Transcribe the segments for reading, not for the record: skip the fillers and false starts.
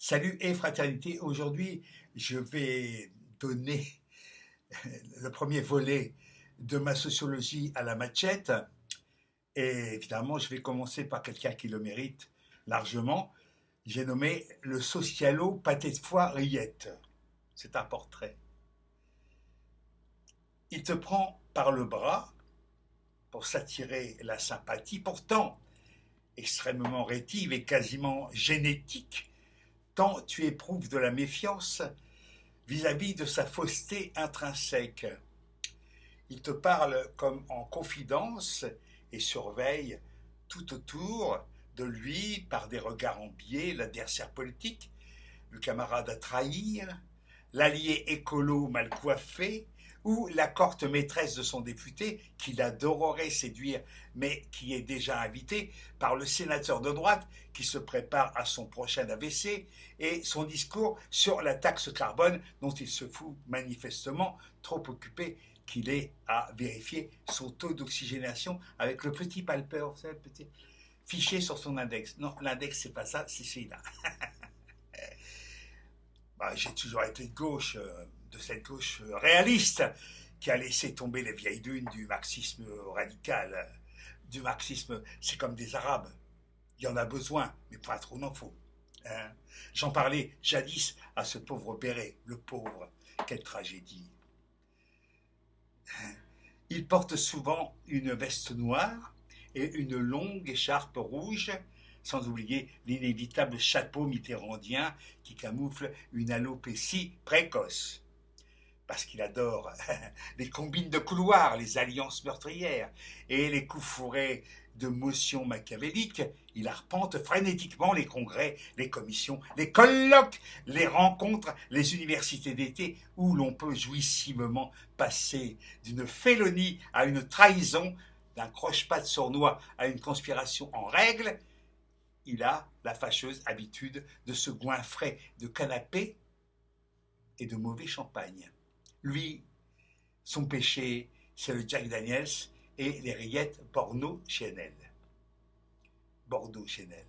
Salut et fraternité. Aujourd'hui, je vais donner le premier volet de ma sociologie à la machette. Et évidemment, je vais commencer par quelqu'un qui le mérite largement. J'ai nommé le socialo pâté de foie rillette. C'est un portrait. Il te prend par le bras pour s'attirer la sympathie, pourtant extrêmement rétive et quasiment génétique, tant tu éprouves de la méfiance vis-à-vis de sa fausseté intrinsèque. Il te parle comme en confidence et surveille tout autour de lui par des regards en biais l'adversaire politique, le camarade à trahir, l'allié écolo mal coiffé ou la courte maîtresse de son député qu'il adorerait séduire mais qui est déjà invité par le sénateur de droite qui se prépare à son prochain AVC et son discours sur la taxe carbone dont il se fout manifestement, trop occupé qu'il est à vérifier son taux d'oxygénation avec le petit palpeur, le petit fichier sur son index. Non, l'index c'est pas ça, c'est celui-là. J'ai toujours été de gauche, de cette gauche réaliste qui a laissé tomber les vieilles dunes du marxisme radical. Du marxisme, c'est comme des Arabes. Il y en a besoin, mais pas trop n'en faut. Hein. J'en parlais jadis à ce pauvre Béret, le pauvre. Quelle tragédie. Il porte souvent une veste noire et une longue écharpe rouge, sans oublier l'inévitable chapeau mitterrandien qui camoufle une alopécie précoce. Parce qu'il adore les combines de couloirs, les alliances meurtrières et les coups fourrés de motions machiavéliques, il arpente frénétiquement les congrès, les commissions, les colloques, les rencontres, les universités d'été où l'on peut jouissivement passer d'une félonie à une trahison, d'un croche-patte sournois à une conspiration en règle. Il a la fâcheuse habitude de se goinfrer de canapés et de mauvais champagne. Lui, son péché, c'est le Jack Daniels et les rillettes Bordeaux-Chanel. Bordeaux-Chanel.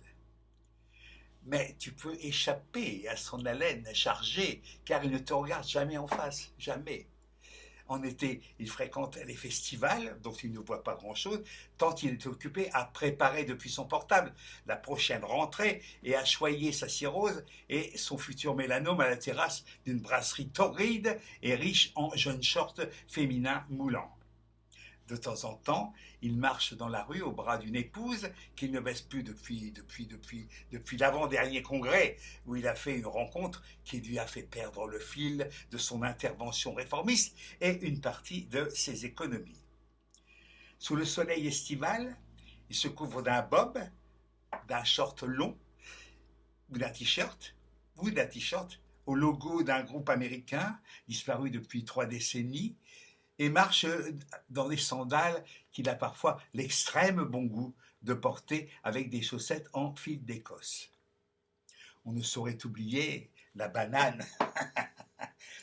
Mais tu peux échapper à son haleine chargée, car il ne te regarde jamais en face, jamais. En été, il fréquente les festivals, dont il ne voit pas grand-chose, tant il est occupé à préparer depuis son portable la prochaine rentrée et à choyer sa cirrhose et son futur mélanome à la terrasse d'une brasserie torride et riche en jeunes shorts féminins moulants. De temps en temps, il marche dans la rue au bras d'une épouse qu'il ne baisse plus depuis l'avant-dernier congrès où il a fait une rencontre qui lui a fait perdre le fil de son intervention réformiste et une partie de ses économies. Sous le soleil estival, il se couvre d'un bob, d'un short long ou d'un t-shirt au logo d'un groupe américain disparu depuis 3 décennies et marche dans des sandales qu'il a parfois l'extrême bon goût de porter avec des chaussettes en fil d'Écosse. On ne saurait oublier la banane,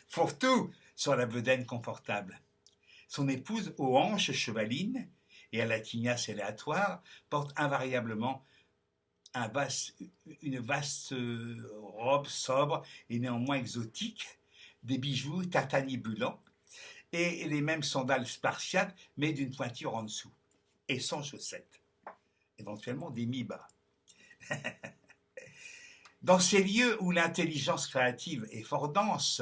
fourre-tout sur la bedaine confortable. Son épouse aux hanches chevalines et à la tignasse aléatoire porte invariablement une vaste robe sobre et néanmoins exotique, des bijoux tartanibulants, et les mêmes sandales spartiates, mais d'une pointure en dessous, et sans chaussettes, éventuellement des mi-bas. Dans ces lieux où l'intelligence créative est fort dense,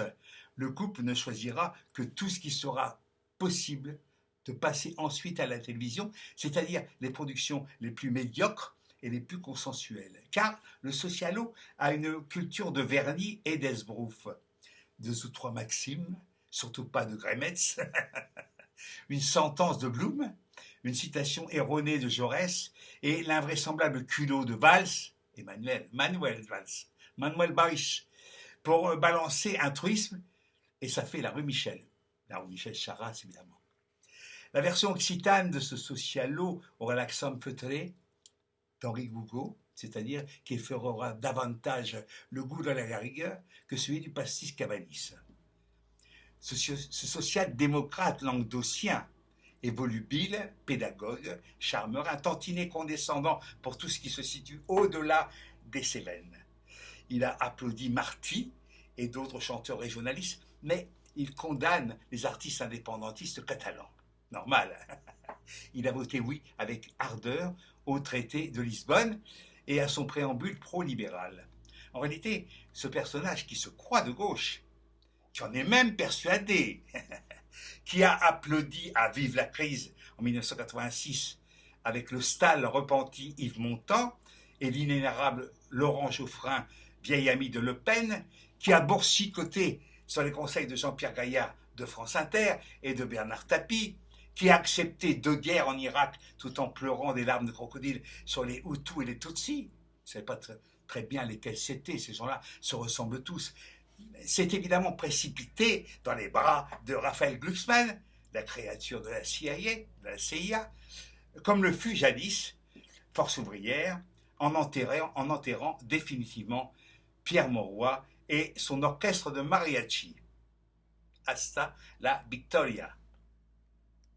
le couple ne choisira que tout ce qui sera possible de passer ensuite à la télévision, c'est-à-dire les productions les plus médiocres et les plus consensuelles. Car le socialo a une culture de vernis et d'esbrouf. 2 ou 3 maximes, surtout pas de Grémetz, une sentence de Blum, une citation erronée de Jaurès et l'invraisemblable culot de Valls, Manuel Valls, pour balancer un truisme, et ça fait la rue Michel Charras évidemment. La version occitane de ce socialo au relaxum feutré d'Henri Gougaud, c'est-à-dire qu'il fera davantage le goût de la rigueur que celui du pastis Cavalis. Ce social-démocrate languedocien est volubile, pédagogue, charmeur, un tantinet condescendant pour tout ce qui se situe au-delà des Cévennes. Il a applaudi Marty et d'autres chanteurs régionalistes, mais il condamne les artistes indépendantistes catalans. Normal. Il a voté oui avec ardeur au traité de Lisbonne et à son préambule pro-libéral. En réalité, ce personnage qui se croit de gauche, qui en est même persuadé, qui a applaudi à Vive la crise en 1986 avec le Stahl repenti Yves Montand et l'inénarrable Laurent Geoffrin, vieil ami de Le Pen, qui a boursicoté sur les conseils de Jean-Pierre Gaillard de France Inter et de Bernard Tapie, qui a accepté 2 guerres en Irak tout en pleurant des larmes de crocodile sur les Hutus et les Tutsis. Je ne sais pas très bien lesquels c'était, ces gens-là se ressemblent tous. C'est évidemment précipité dans les bras de Raphaël Glucksmann, la créature de la CIA, comme le fut jadis Force ouvrière, en enterrant définitivement Pierre Mauroy et son orchestre de mariachi. Hasta la victoria.